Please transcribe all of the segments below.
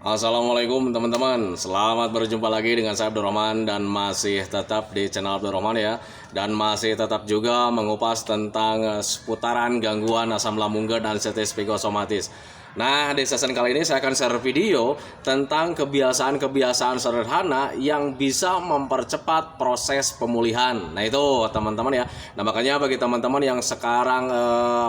Assalamualaikum teman-teman, selamat berjumpa lagi dengan saya Abdurrahman dan masih tetap di channel Abdurrahman ya. Dan masih tetap juga mengupas tentang seputaran gangguan asam lambung dan status psikosomatis. Nah, di sesi kali ini saya akan share video tentang kebiasaan-kebiasaan sederhana yang bisa mempercepat proses pemulihan. Nah, itu teman-teman ya. Nah, makanya bagi teman-teman yang sekarang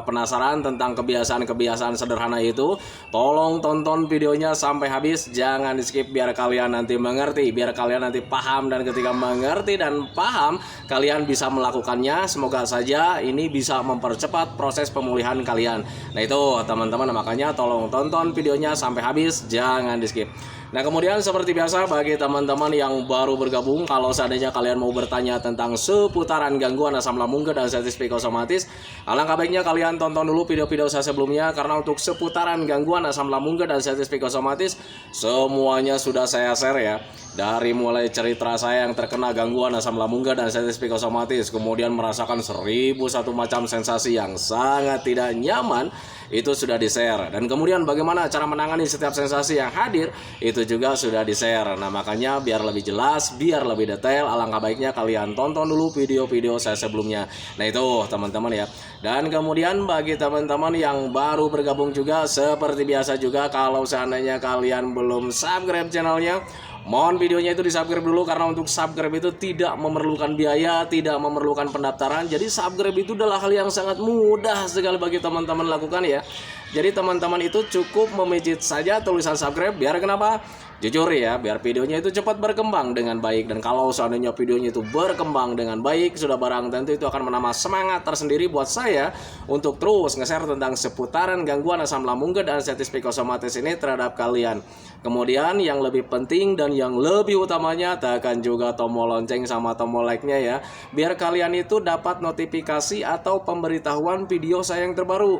penasaran tentang kebiasaan-kebiasaan sederhana itu, tolong tonton videonya sampai habis, jangan di-skip biar kalian nanti mengerti, biar kalian nanti paham, dan ketika mengerti dan paham, kalian bisa melakukannya. Semoga saja ini bisa mempercepat proses pemulihan kalian. Nah, itu teman-teman, makanya tolong tonton videonya sampai habis, jangan di skip. Nah, kemudian seperti biasa bagi teman-teman yang baru bergabung, kalau seandainya kalian mau bertanya tentang seputaran gangguan asam lambung dan status psikosomatis, alangkah baiknya kalian tonton dulu video-video saya sebelumnya, karena untuk seputaran gangguan asam lambung dan status psikosomatis semuanya sudah saya share ya. Dari mulai cerita saya yang terkena gangguan asam lambung dan status psikosomatis, kemudian merasakan 1001 macam sensasi yang sangat tidak nyaman, itu sudah di-share. Dan kemudian bagaimana cara menangani setiap sensasi yang hadir, itu juga sudah di-share. Nah, makanya biar lebih jelas, biar lebih detail, alangkah baiknya kalian tonton dulu video-video saya sebelumnya. Nah, itu teman-teman ya. Dan kemudian bagi teman-teman yang baru bergabung juga, seperti biasa juga, kalau seandainya kalian belum subscribe channelnya, mohon videonya itu di-subscribe dulu, karena untuk subscribe itu tidak memerlukan biaya, tidak memerlukan pendaftaran. Jadi subscribe itu adalah hal yang sangat mudah sekali bagi teman-teman lakukan ya. Jadi teman-teman itu cukup memijit saja tulisan subscribe, biar kenapa? Jujur ya, biar videonya itu cepat berkembang dengan baik. Dan kalau seandainya videonya itu berkembang dengan baik, sudah barang tentu itu akan menambah semangat tersendiri buat saya untuk terus nge-share tentang seputaran gangguan asam lambung dan status psikosomatis ini terhadap kalian. Kemudian yang lebih penting dan yang lebih utamanya, tekan juga tombol lonceng sama tombol like-nya ya, biar kalian itu dapat notifikasi atau pemberitahuan video saya yang terbaru.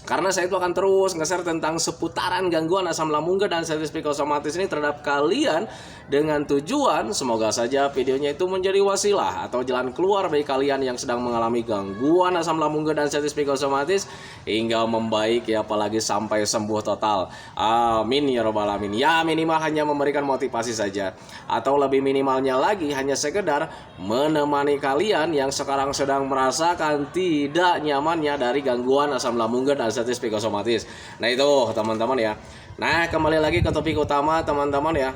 Karena saya itu akan terus nge-share tentang seputaran gangguan asam lambung dan status psikosomatis ini terhadap kalian, dengan tujuan semoga saja videonya itu menjadi wasilah atau jalan keluar bagi kalian yang sedang mengalami gangguan asam lambung dan status psikosomatis hingga membaik ya, apalagi sampai sembuh total. Amin ya robbal alamin. Ya, minimal hanya memberikan motivasi saja, atau lebih minimalnya lagi hanya sekedar menemani kalian yang sekarang sedang merasakan tidak nyamannya dari gangguan asam lambung dan status psikosomatis. Nah, itu teman-teman ya. Nah, kembali lagi ke topik utama teman-teman ya.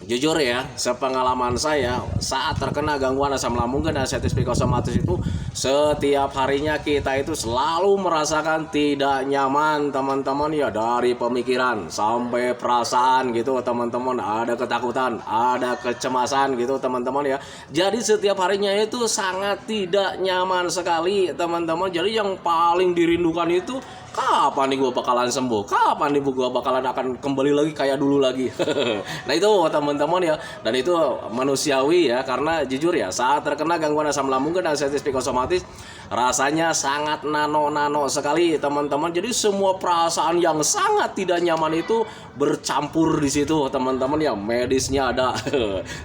Jujur ya, sepengalaman saya saat terkena gangguan asam lambung dan status psikosomatis itu, setiap harinya kita itu selalu merasakan tidak nyaman teman-teman ya, dari pemikiran sampai perasaan gitu teman-teman, ada ketakutan, ada kecemasan gitu teman-teman ya. Jadi setiap harinya itu sangat tidak nyaman sekali teman-teman. Jadi yang paling dirindukan itu, kapan nih gue bakalan sembuh, kapan nih gue bakalan akan kembali lagi kayak dulu lagi. Nah, itu teman-teman ya. Dan itu manusiawi ya, karena jujur ya, saat terkena gangguan asam lambung dan status psikosomatis, rasanya sangat nano sekali teman-teman. Jadi semua perasaan yang sangat tidak nyaman itu bercampur di situ teman-teman ya. Medisnya ada,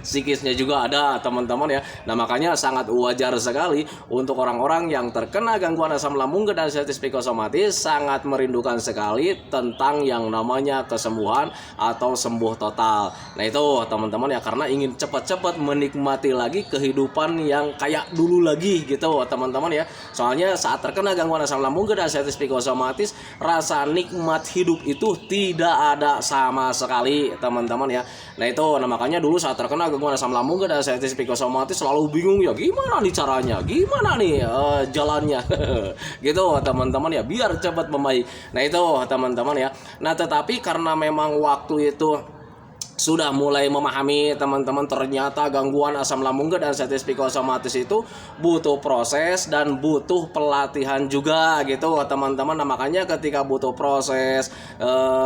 psikisnya juga ada teman-teman ya. Nah, makanya sangat wajar sekali untuk orang-orang yang terkena gangguan asam lambung dan status psikosomatis sangat merindukan sekali tentang yang namanya kesembuhan atau sembuh total. Nah, itu teman-teman ya, karena ingin cepat-cepat menikmati lagi kehidupan yang kayak dulu lagi gitu teman-teman ya. Soalnya saat terkena gangguan asam lambung dan status psikosomatis, rasa nikmat hidup itu tidak ada sama sekali teman-teman ya. Nah, itu makanya dulu saat terkena gangguan asam lambung dan status psikosomatis selalu bingung ya, gimana nih caranya, gimana nih jalannya gitu teman-teman ya, biar cepat membaik. Nah, itu teman-teman ya. Nah, tetapi karena memang waktu itu sudah mulai memahami teman-teman, ternyata gangguan asam lambung dan status psikosomatis itu butuh proses dan butuh pelatihan juga gitu teman-teman. Nah, makanya ketika butuh proses,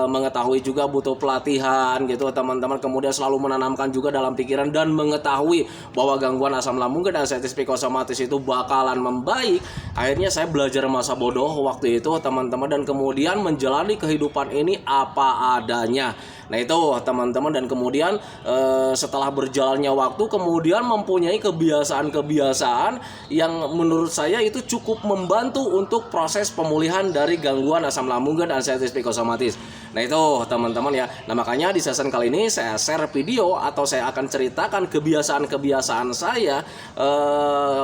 mengetahui juga butuh pelatihan gitu teman-teman, kemudian selalu menanamkan juga dalam pikiran dan mengetahui bahwa gangguan asam lambung dan status psikosomatis itu bakalan membaik. Akhirnya saya belajar masa bodoh waktu itu teman-teman, dan kemudian menjalani kehidupan ini apa adanya. Nah, itu teman-teman. Dan kemudian setelah berjalannya waktu, kemudian mempunyai kebiasaan-kebiasaan yang menurut saya itu cukup membantu untuk proses pemulihan dari gangguan asam lambung dan status psikosomatis. Nah itu teman-teman ya. Nah makanya di season kali ini saya share video atau saya akan ceritakan kebiasaan-kebiasaan saya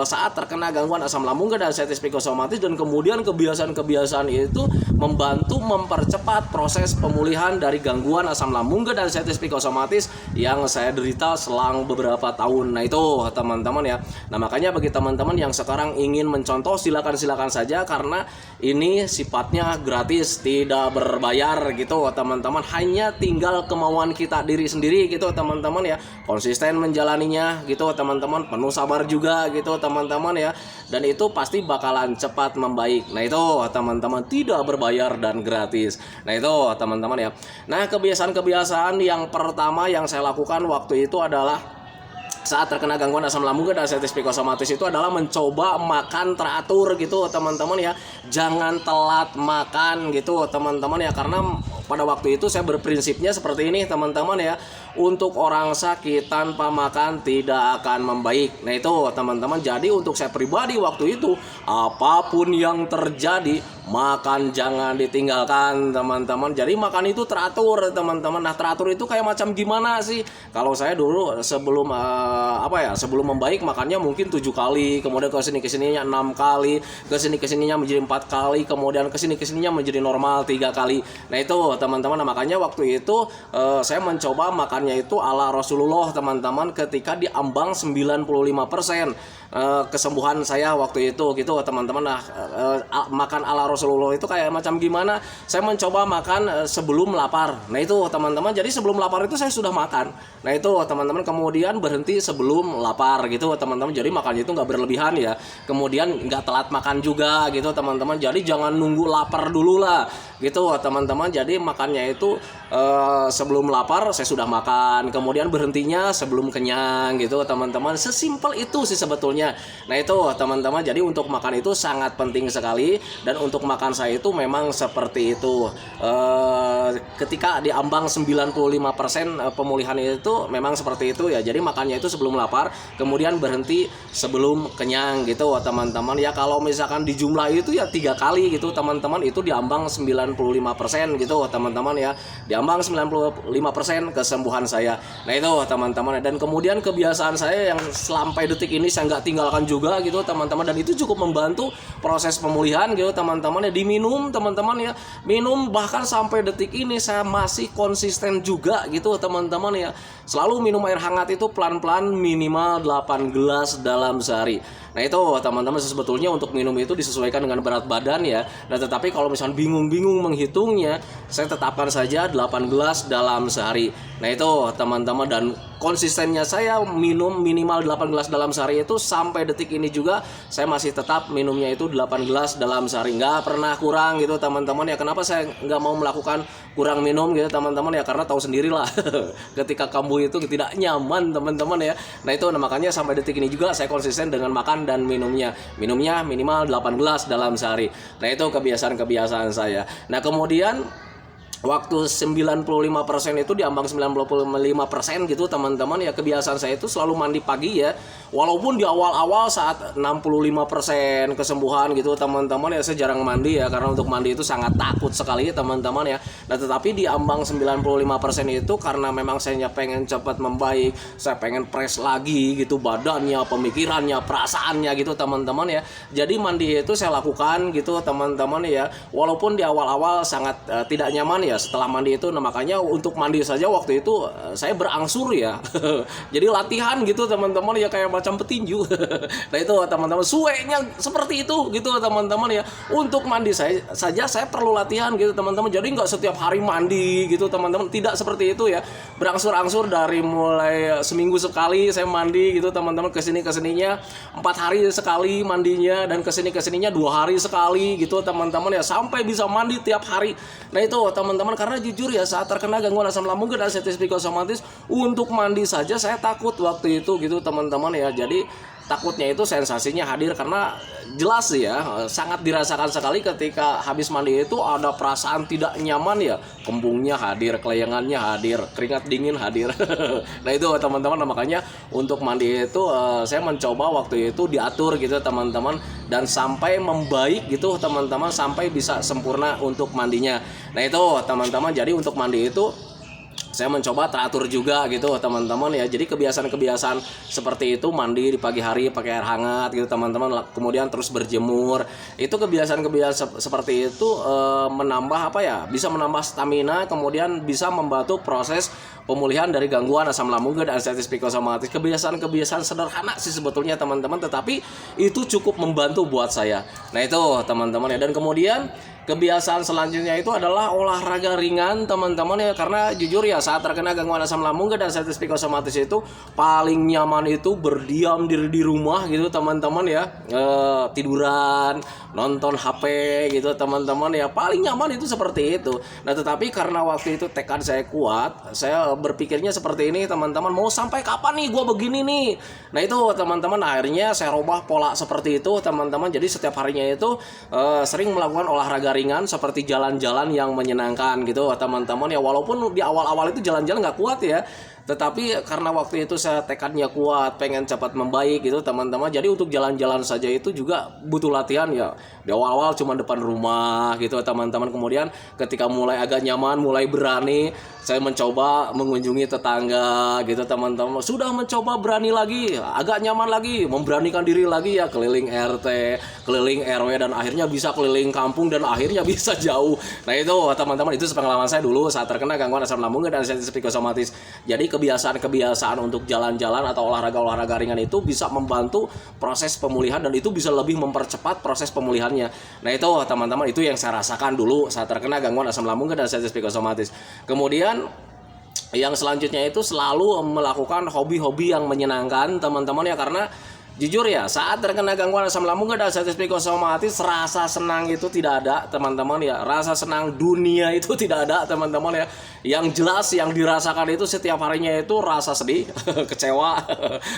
saat terkena gangguan asam lambung dan arteritis psikosomatis, dan kemudian kebiasaan-kebiasaan itu membantu mempercepat proses pemulihan dari gangguan asam lambung dan arteritis psikosomatis yang saya derita selang beberapa tahun. Nah itu teman-teman ya. Nah makanya bagi teman-teman yang sekarang ingin mencontoh, silakan saja, karena ini sifatnya gratis, tidak berbayar gitu teman-teman. Hanya tinggal kemauan kita diri sendiri gitu teman-teman ya. Konsisten menjalaninya gitu teman-teman, penuh sabar juga gitu teman-teman ya. Dan itu pasti bakalan cepat membaik. Nah itu teman-teman, tidak berbayar dan gratis. Nah itu teman-teman ya. Nah kebiasaan-kebiasaan yang pertama yang saya lakukan waktu itu adalah saat terkena gangguan asam lambung dan arteritis psikosomatis itu adalah mencoba makan teratur gitu teman-teman ya. Jangan telat makan gitu teman-teman ya, karena pada waktu itu saya berprinsipnya seperti ini teman-teman ya. Untuk orang sakit tanpa makan tidak akan membaik. Nah itu teman-teman, jadi untuk saya pribadi waktu itu apapun yang terjadi, makan jangan ditinggalkan teman-teman. Jadi makan itu teratur teman-teman. Nah teratur itu kayak macam gimana sih? Kalau saya dulu sebelum sebelum membaik makannya mungkin 7 kali, kemudian kesininya 6 kali, kesininya menjadi 4 kali, kemudian kesininya menjadi normal 3 kali. Nah itu teman-teman. Nah, makanya waktu itu saya mencoba makannya itu ala Rasulullah teman-teman, ketika di ambang 95% kesembuhan saya waktu itu gitu teman-teman. Nah makan ala Rasulullah itu kayak macam gimana? Saya mencoba makan sebelum lapar. Nah itu teman-teman, jadi sebelum lapar itu saya sudah makan. Nah itu teman-teman, kemudian berhenti sebelum lapar gitu teman-teman. Jadi makannya itu nggak berlebihan ya. Kemudian nggak telat makan juga gitu teman-teman. Jadi jangan nunggu lapar dulu lah gitu teman-teman. Jadi makannya itu sebelum lapar saya sudah makan, kemudian berhentinya sebelum kenyang gitu teman-teman. Sesimpel itu sih sebetulnya. Nah itu teman-teman, jadi untuk makan itu sangat penting sekali, dan untuk makan saya itu memang seperti itu. Ketika di ambang 95% pemulihan itu memang seperti itu ya. Jadi makannya itu sebelum lapar, kemudian berhenti sebelum kenyang gitu teman-teman ya. Kalau misalkan di jumlah itu ya 3 kali gitu teman-teman, itu di ambang 95% gitu teman-teman ya. Di ambang 95% kesembuhan saya. Nah itu teman-teman. Dan kemudian kebiasaan saya yang sampai detik ini saya nggak tinggalkan juga gitu teman-teman, dan itu cukup membantu proses pemulihan gitu teman-teman ya. Diminum teman-teman ya, minum, bahkan sampai detik ini saya masih konsisten juga gitu teman-teman ya. Selalu minum air hangat itu pelan-pelan minimal 8 gelas dalam sehari. Nah itu teman-teman, sebetulnya untuk minum itu disesuaikan dengan berat badan ya. Nah tetapi kalau misalnya bingung menghitungnya, saya tetapkan saja 8 gelas dalam sehari. Nah itu teman-teman, dan konsistennya saya minum minimal 8 gelas dalam sehari itu sampai detik ini juga saya masih tetap minumnya itu 8 gelas dalam sehari, nggak pernah kurang gitu teman-teman ya. Kenapa saya nggak mau melakukan kurang minum gitu teman-teman ya, karena tahu sendirilah ketika kamu itu tidak nyaman teman-teman ya. Nah itu makanya sampai detik ini juga saya konsisten dengan makan dan minumnya minimal 8 gelas dalam sehari. Nah itu kebiasaan-kebiasaan saya. Nah kemudian waktu 95% itu diambang 95% gitu teman-teman ya. Kebiasaan saya itu selalu mandi pagi ya. Walaupun di awal-awal saat 65% kesembuhan gitu teman-teman ya, saya jarang mandi ya, karena untuk mandi itu sangat takut sekali teman-teman ya. Nah tetapi di ambang 95% itu karena memang saya pengen cepat membaik, saya pengen fresh lagi gitu badannya, pemikirannya, perasaannya gitu teman-teman ya. Jadi mandi itu saya lakukan gitu teman-teman ya. Walaupun di awal-awal sangat tidak nyaman ya setelah mandi itu. Nah makanya untuk mandi saja waktu itu saya berangsur ya. Jadi latihan gitu teman-teman ya, kayak macam petinju. Nah itu teman-teman, suenya seperti itu gitu teman-teman ya. Untuk mandi saja saya perlu latihan gitu teman-teman. Jadi nggak setiap hari mandi gitu teman-teman, tidak seperti itu ya. Berangsur-angsur dari mulai seminggu sekali saya mandi gitu teman-teman, kesininya 4 hari sekali mandinya, dan kesininya 2 hari sekali gitu teman-teman ya, sampai bisa mandi tiap hari. Nah itu teman-teman, karena jujur ya saat terkena gangguan asam lambung dan arteritis psikosomatis, untuk mandi saja saya takut waktu itu gitu teman-teman ya. Jadi takutnya itu sensasinya hadir, karena jelas ya sangat dirasakan sekali ketika habis mandi itu ada perasaan tidak nyaman ya, kembungnya hadir, kelayangannya hadir, keringat dingin hadir. Nah itu teman-teman, makanya untuk mandi itu saya mencoba waktu itu diatur gitu teman-teman, dan sampai membaik gitu teman-teman, sampai bisa sempurna untuk mandinya. Nah itu teman-teman, jadi untuk mandi itu saya mencoba teratur juga gitu teman-teman ya. Jadi kebiasaan-kebiasaan seperti itu, mandi di pagi hari pakai air hangat gitu teman-teman, kemudian terus berjemur, itu kebiasaan-kebiasaan seperti itu menambah apa ya, bisa menambah stamina, kemudian bisa membantu proses pemulihan dari gangguan asam lambung dan artritis psikosomatis. Kebiasaan-kebiasaan sederhana sih sebetulnya teman-teman, tetapi itu cukup membantu buat saya. Nah itu teman-teman ya. Dan kemudian kebiasaan selanjutnya itu adalah olahraga ringan teman-teman ya, karena jujur ya saat terkena gangguan asam lambung dan artritis psikosomatis itu paling nyaman itu berdiam diri di rumah gitu teman-teman ya, tiduran, nonton HP gitu teman-teman ya, paling nyaman itu seperti itu. Nah tetapi karena waktu itu tekad saya kuat, saya berpikirnya seperti ini teman-teman, mau sampai kapan nih gue begini nih. Nah itu teman-teman, akhirnya saya rubah pola seperti itu teman-teman. Jadi setiap harinya itu sering melakukan olahraga ringan seperti jalan-jalan yang menyenangkan gitu teman-teman ya. Walaupun di awal-awal itu jalan-jalan nggak kuat ya, tetapi karena waktu itu saya tekadnya kuat, pengen cepat membaik gitu teman-teman. Jadi untuk jalan-jalan saja itu juga butuh latihan ya. Di awal-awal cuma depan rumah gitu teman-teman. Kemudian ketika mulai agak nyaman, mulai berani, saya mencoba mengunjungi tetangga gitu teman-teman. Sudah mencoba berani lagi, agak nyaman lagi, memberanikan diri lagi ya, keliling RT, keliling RW, dan akhirnya bisa keliling kampung, dan akhirnya bisa jauh. Nah itu teman-teman, itu pengalaman saya dulu saat terkena gangguan asam lambung dan artritis psikosomatis. Jadi kebiasaan-kebiasaan untuk jalan-jalan atau olahraga-olahraga ringan itu bisa membantu proses pemulihan, dan itu bisa lebih mempercepat proses pemulihannya. Nah itu teman-teman, itu yang saya rasakan dulu saat terkena gangguan asam lambung dan artritis psikosomatis. Kemudian yang selanjutnya itu selalu melakukan hobi-hobi yang menyenangkan teman-teman ya, karena jujur ya saat terkena gangguan asam lambung dan artritis psikosomatis, rasa senang itu tidak ada teman-teman ya, rasa senang dunia itu tidak ada teman-teman ya. Yang jelas yang dirasakan itu setiap harinya itu rasa sedih, kecewa,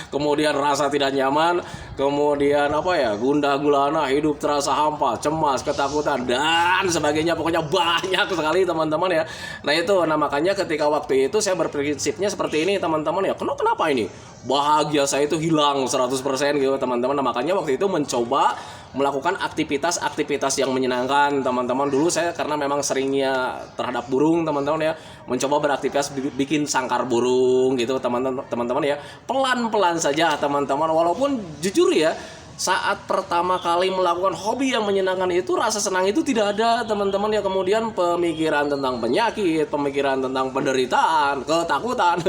kemudian rasa tidak nyaman, kemudian apa ya, gundah gulana, hidup terasa hampa, cemas, ketakutan, dan sebagainya. Pokoknya banyak sekali teman-teman ya. Nah itu, nah makanya ketika waktu itu saya berprinsipnya seperti ini teman-teman ya. Kenapa ini? Bahagia saya itu hilang 100% gitu teman-teman. Nah makanya waktu itu mencoba melakukan aktivitas-aktivitas yang menyenangkan teman-teman. Dulu saya karena memang seringnya terhadap burung teman-teman ya, mencoba beraktivitas bikin sangkar burung gitu teman-teman ya. Pelan-pelan saja teman-teman, walaupun jujur ya saat pertama kali melakukan hobi yang menyenangkan itu rasa senang itu tidak ada teman-teman ya. Kemudian pemikiran tentang penyakit, pemikiran tentang penderitaan, ketakutan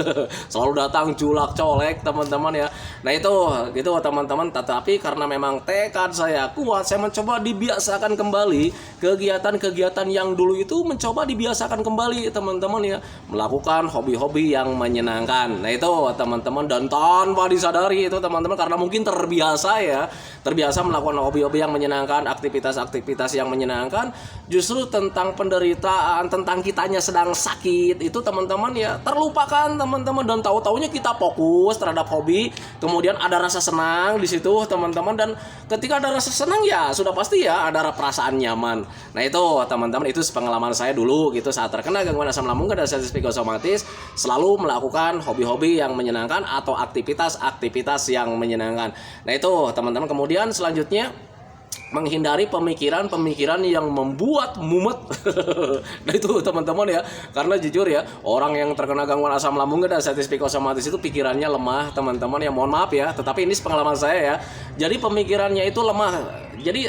selalu datang julak colek teman-teman ya. Nah itu gitu teman-teman. Tetapi karena memang tekad saya kuat, saya mencoba dibiasakan kembali kegiatan-kegiatan yang dulu itu, mencoba dibiasakan kembali teman-teman ya, melakukan hobi-hobi yang menyenangkan. Nah itu teman-teman, dan tanpa disadari itu teman-teman, karena mungkin terbiasa melakukan hobi-hobi yang menyenangkan, aktivitas-aktivitas yang menyenangkan, justru tentang penderitaan, tentang kitanya sedang sakit itu teman-teman ya terlupakan teman-teman, dan tahu-taunya kita fokus terhadap hobi, kemudian ada rasa senang di situ teman-teman, dan ketika ada rasa senang ya sudah pasti ya ada perasaan nyaman. Nah itu teman-teman, itu pengalaman saya dulu gitu saat terkena gangguan asam lambung dan artritis psikosomatis, selalu melakukan hobi-hobi yang menyenangkan atau aktivitas-aktivitas yang menyenangkan. Nah itu teman-teman. Kemudian selanjutnya menghindari pemikiran-pemikiran yang membuat mumet. Nah itu teman-teman ya, karena jujur ya, orang yang terkena gangguan asam lambung dan artritis psikosomatis itu pikirannya lemah teman-teman ya, mohon maaf ya, tetapi ini pengalaman saya ya. Jadi pemikirannya itu lemah. Jadi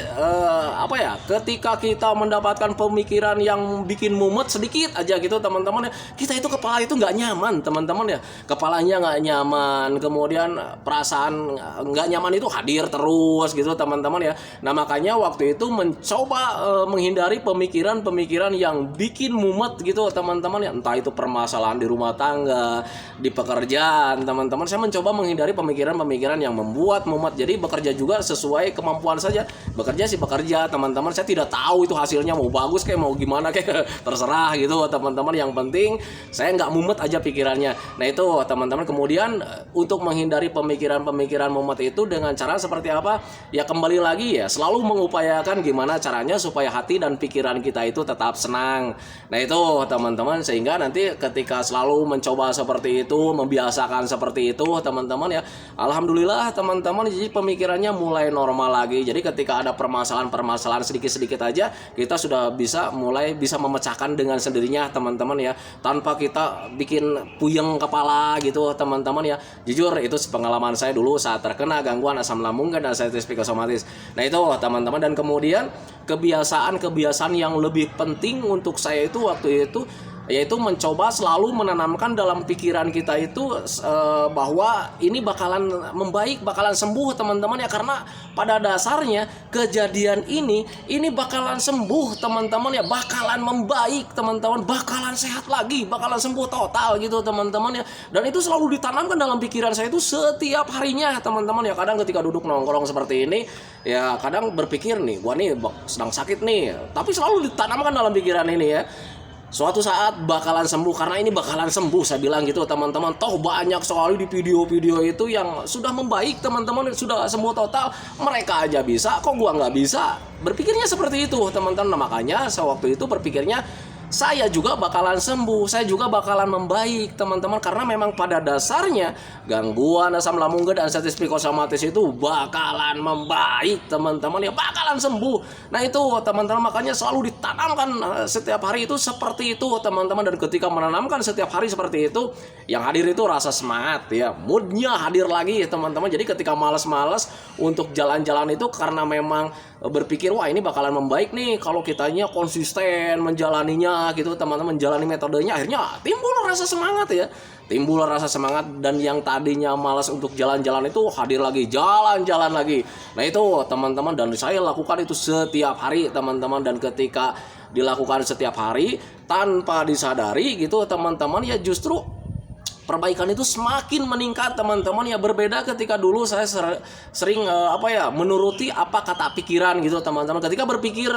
apa ya, ketika kita mendapatkan pemikiran yang bikin mumet sedikit aja gitu teman-teman ya, kita itu kepala itu nggak nyaman teman-teman ya, kepalanya nggak nyaman, kemudian perasaan nggak nyaman itu hadir terus gitu teman-teman ya. Nah makanya waktu itu mencoba menghindari pemikiran-pemikiran yang bikin mumet gitu teman-teman ya, entah itu permasalahan di rumah tangga, di pekerjaan teman-teman. Saya mencoba menghindari pemikiran-pemikiran yang membuat mumet, jadi bekerja juga sesuai kemampuan saja. bekerja sih bekerja teman-teman, saya tidak tahu itu hasilnya mau bagus kayak mau gimana kayak terserah gitu teman-teman, yang penting saya nggak mumet aja pikirannya. Nah itu teman-teman, kemudian untuk menghindari pemikiran-pemikiran mumet itu dengan cara seperti apa ya, kembali lagi ya selalu mengupayakan gimana caranya supaya hati dan pikiran kita itu tetap senang. Nah itu teman-teman, sehingga nanti ketika selalu mencoba seperti itu, membiasakan seperti itu teman-teman ya, alhamdulillah teman-teman, jadi pemikirannya mulai normal lagi. Jadi ketika ada permasalahan sedikit-sedikit aja, kita sudah mulai bisa memecahkan dengan sendirinya teman-teman ya, tanpa kita bikin puyeng kepala gitu teman-teman ya. Jujur itu pengalaman saya dulu saat terkena gangguan asam lambung dan anxiety psikosomatis. Nah itu teman-teman, dan kemudian kebiasaan yang lebih penting untuk saya itu waktu itu yaitu mencoba selalu menanamkan dalam pikiran kita itu bahwa ini bakalan membaik, bakalan sembuh teman-teman ya, karena pada dasarnya kejadian ini bakalan sembuh teman-teman ya, bakalan membaik teman-teman, bakalan sehat lagi, bakalan sembuh total gitu teman-teman ya. Dan itu selalu ditanamkan dalam pikiran saya itu setiap harinya teman-teman ya. Kadang ketika duduk nongkrong seperti ini ya, kadang berpikir nih, gua nih sedang sakit nih, tapi selalu ditanamkan dalam pikiran ini ya, suatu saat bakalan sembuh, karena ini bakalan sembuh, saya bilang gitu teman-teman. Toh banyak sekali di video-video itu yang sudah membaik teman-teman, sudah sembuh total, mereka aja bisa, kok gua nggak bisa? Berpikirnya seperti itu teman-teman. Nah, makanya saya waktu itu berpikirnya saya juga bakalan sembuh, saya juga bakalan membaik teman-teman, karena memang pada dasarnya gangguan asam lambung dan anxiety psikosomatis itu bakalan membaik teman-teman ya, bakalan sembuh. Nah itu teman-teman, makanya selalu ditanamkan setiap hari itu seperti itu teman-teman. Dan ketika menanamkan setiap hari seperti itu, yang hadir itu rasa semangat ya, moodnya hadir lagi teman-teman. Jadi ketika malas-malas untuk jalan-jalan itu karena memang berpikir wah ini bakalan membaik nih kalau kitanya konsisten menjalaninya gitu teman-teman, menjalani metodenya, akhirnya timbul rasa semangat ya, timbul rasa semangat. Dan yang tadinya malas untuk jalan-jalan itu hadir lagi, jalan-jalan lagi. Nah itu teman-teman, dan saya lakukan itu setiap hari teman-teman. Dan ketika dilakukan setiap hari tanpa disadari gitu teman-teman ya, justru perbaikan itu semakin meningkat teman-teman ya. Berbeda ketika dulu saya sering menuruti apa kata pikiran gitu teman-teman. Ketika berpikir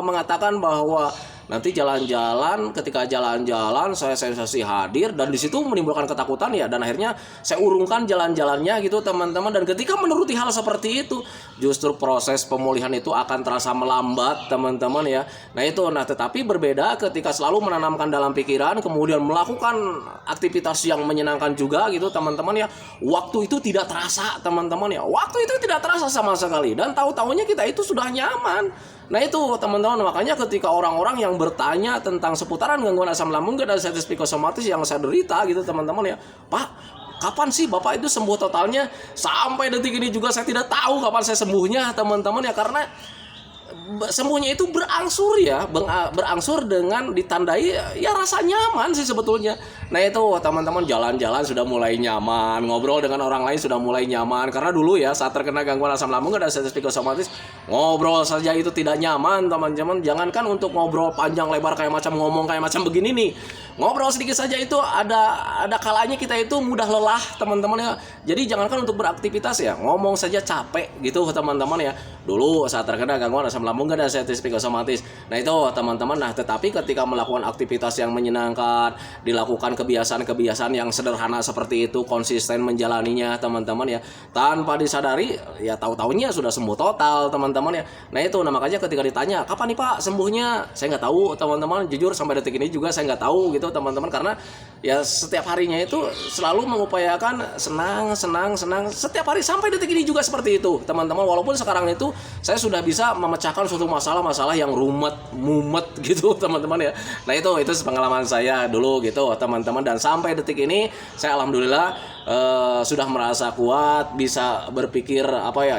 mengatakan bahwa nanti jalan-jalan, ketika jalan-jalan saya sensasi hadir, dan di situ menimbulkan ketakutan ya, dan akhirnya saya urungkan jalan-jalannya gitu teman-teman. Dan ketika menuruti hal seperti itu, justru proses pemulihan itu akan terasa melambat teman-teman ya. Nah itu, tetapi berbeda ketika selalu menanamkan dalam pikiran, kemudian melakukan aktivitas yang menyenangkan juga gitu teman-teman ya. Waktu itu tidak terasa teman-teman ya, waktu itu tidak terasa sama sekali, dan tahu-tahunya kita itu sudah nyaman. Nah itu teman-teman, makanya ketika orang-orang yang bertanya tentang seputaran gangguan asam lambung dan anxiety psikosomatis yang saya derita gitu teman-teman ya, Pak, kapan sih Bapak itu sembuh totalnya? Sampai detik ini juga saya tidak tahu kapan saya sembuhnya teman-teman ya, karena sembuhnya itu berangsur ya, berangsur dengan ditandai ya rasa nyaman sih sebetulnya. Nah itu teman-teman, jalan-jalan sudah mulai nyaman, ngobrol dengan orang lain sudah mulai nyaman. Karena dulu ya saat terkena gangguan asam lambung dan anxiety psikosomatis, ngobrol saja itu tidak nyaman teman-teman. Jangankan untuk ngobrol panjang lebar kayak macam ngomong kayak macam begini nih, ngobrol sedikit saja itu ada kalanya kita itu mudah lelah teman-teman ya. Jadi jangankan untuk beraktivitas ya, ngomong saja capek gitu teman-teman ya. Dulu saat terkena gangguan asam lambung dan anxiety psikosomatis. Nah itu teman-teman, tetapi ketika melakukan aktivitas yang menyenangkan, dilakukan kebiasaan-kebiasaan yang sederhana seperti itu, konsisten menjalaninya teman-teman ya, tanpa disadari ya tahu-tahunya sudah sembuh total teman-teman ya. Nah itu, makanya ketika ditanya kapan nih Pak sembuhnya, saya nggak tahu teman-teman. Jujur sampai detik ini juga saya nggak tahu gitu teman-teman, karena ya setiap harinya itu selalu mengupayakan senang setiap hari sampai detik ini juga seperti itu teman-teman. Walaupun sekarang itu saya sudah bisa memecahkan suatu masalah-masalah yang mumet gitu teman-teman ya. Nah itu pengalaman saya dulu gitu teman-teman, dan sampai detik ini saya alhamdulillah sudah merasa kuat, bisa berpikir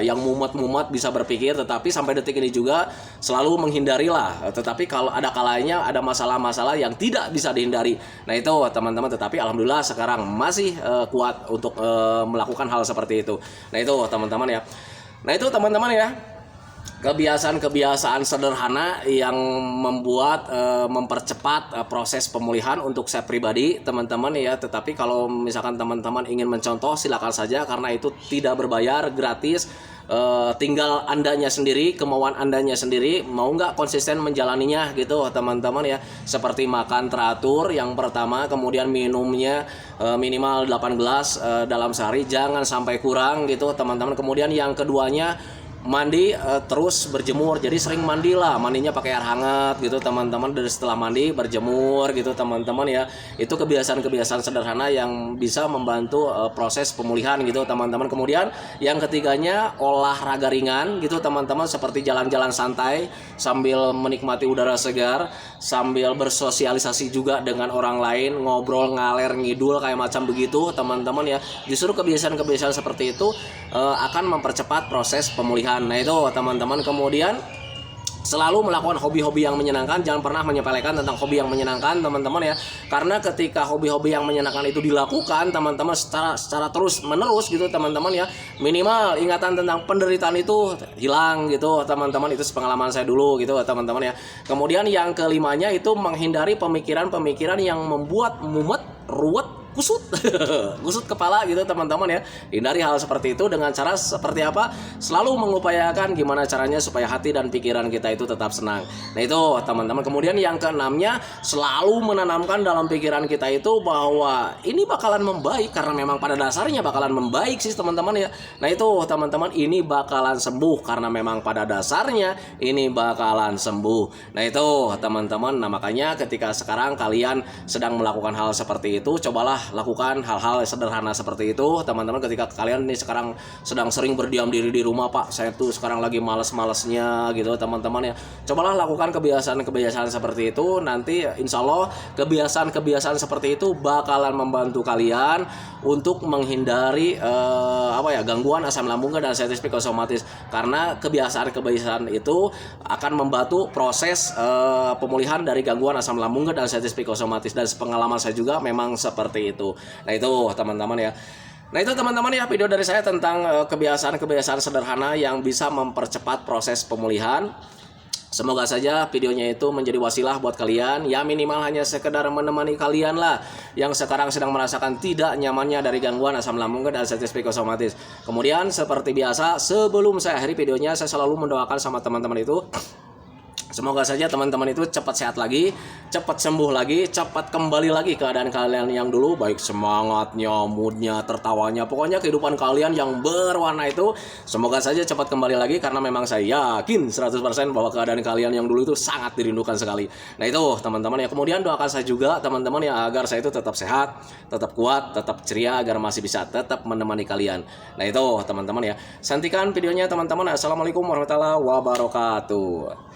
yang mumet bisa berpikir, tetapi sampai detik ini juga selalu menghindari lah. Tetapi kalau ada kalanya ada masalah-masalah yang tidak bisa dihindari. Nah itu teman-teman, tetapi alhamdulillah sekarang masih kuat untuk melakukan hal seperti itu. Nah itu teman-teman ya. Nah itu teman-teman ya, kebiasaan-kebiasaan sederhana yang mempercepat proses pemulihan untuk saya pribadi teman-teman ya. Tetapi kalau misalkan teman-teman ingin mencontoh silakan saja, karena itu tidak berbayar, gratis. tinggal andanya sendiri, kemauan andanya sendiri, mau nggak konsisten menjalaninya gitu teman-teman ya. Seperti makan teratur yang pertama, kemudian minumnya minimal 8 gelas dalam sehari, jangan sampai kurang gitu teman-teman. Kemudian yang keduanya, mandi terus berjemur, jadi sering mandilah, mandinya pakai air hangat gitu teman-teman. Dari setelah mandi berjemur gitu teman-teman ya. Itu kebiasaan-kebiasaan sederhana yang bisa membantu proses pemulihan gitu teman-teman. Kemudian yang ketiganya, olahraga ringan gitu teman-teman, seperti jalan-jalan santai sambil menikmati udara segar, sambil bersosialisasi juga dengan orang lain, ngobrol ngaler ngidul kayak macam begitu teman-teman ya. Justru kebiasaan-kebiasaan seperti itu akan mempercepat proses pemulihan. Nah itu teman-teman. Kemudian selalu melakukan hobi-hobi yang menyenangkan, jangan pernah menyepelekan tentang hobi yang menyenangkan teman-teman ya. Karena ketika hobi-hobi yang menyenangkan itu dilakukan teman-teman secara terus menerus gitu teman-teman ya, minimal ingatan tentang penderitaan itu hilang gitu teman-teman. Itu pengalaman saya dulu gitu teman-teman ya. Kemudian yang kelimanya itu, menghindari pemikiran-pemikiran yang membuat mumet, ruwet, kusut kusut kepala gitu teman-teman ya. Hindari hal seperti itu dengan cara seperti apa? Selalu mengupayakan gimana caranya supaya hati dan pikiran kita itu tetap senang. Nah itu teman-teman. Kemudian yang keenamnya, selalu menanamkan dalam pikiran kita itu bahwa ini bakalan membaik, karena memang pada dasarnya bakalan membaik sih teman-teman ya. Nah itu teman-teman, ini bakalan sembuh karena memang pada dasarnya ini bakalan sembuh. Nah itu teman-teman. Nah makanya ketika sekarang kalian sedang melakukan hal seperti itu, cobalah lakukan hal-hal sederhana seperti itu teman-teman. Ketika kalian nih sekarang sedang sering berdiam diri di rumah, Pak saya tuh sekarang lagi males-malesnya gitu teman-teman ya, cobalah lakukan kebiasaan-kebiasaan seperti itu. Nanti insya Allah kebiasaan-kebiasaan seperti itu bakalan membantu kalian untuk menghindari gangguan asam lambung dan sensitif psikosomatis. Karena kebiasaan-kebiasaan itu akan membantu proses pemulihan dari gangguan asam lambung dan sensitif psikosomatis. Dan pengalaman saya juga memang seperti itu. Nah itu teman-teman ya. Nah itu teman-teman ya, video dari saya tentang kebiasaan-kebiasaan sederhana yang bisa mempercepat proses pemulihan. Semoga saja videonya itu menjadi wasilah buat kalian, ya minimal hanya sekedar menemani kalian lah yang sekarang sedang merasakan tidak nyamannya dari gangguan asam lambung dan sensitif psikosomatis. Kemudian seperti biasa, sebelum saya akhiri videonya, saya selalu mendoakan sama teman-teman itu, semoga saja teman-teman itu cepat sehat lagi, cepat sembuh lagi, cepat kembali lagi keadaan kalian yang dulu, baik semangatnya, moodnya, tertawanya, pokoknya kehidupan kalian yang berwarna itu semoga saja cepat kembali lagi. Karena memang saya yakin 100% bahwa keadaan kalian yang dulu itu sangat dirindukan sekali. Nah itu teman-teman ya. Kemudian doakan saya juga teman-teman ya, agar saya itu tetap sehat, tetap kuat, tetap ceria, agar masih bisa tetap menemani kalian. Nah itu teman-teman ya. Santikan videonya teman-teman. Assalamualaikum warahmatullahi wabarakatuh.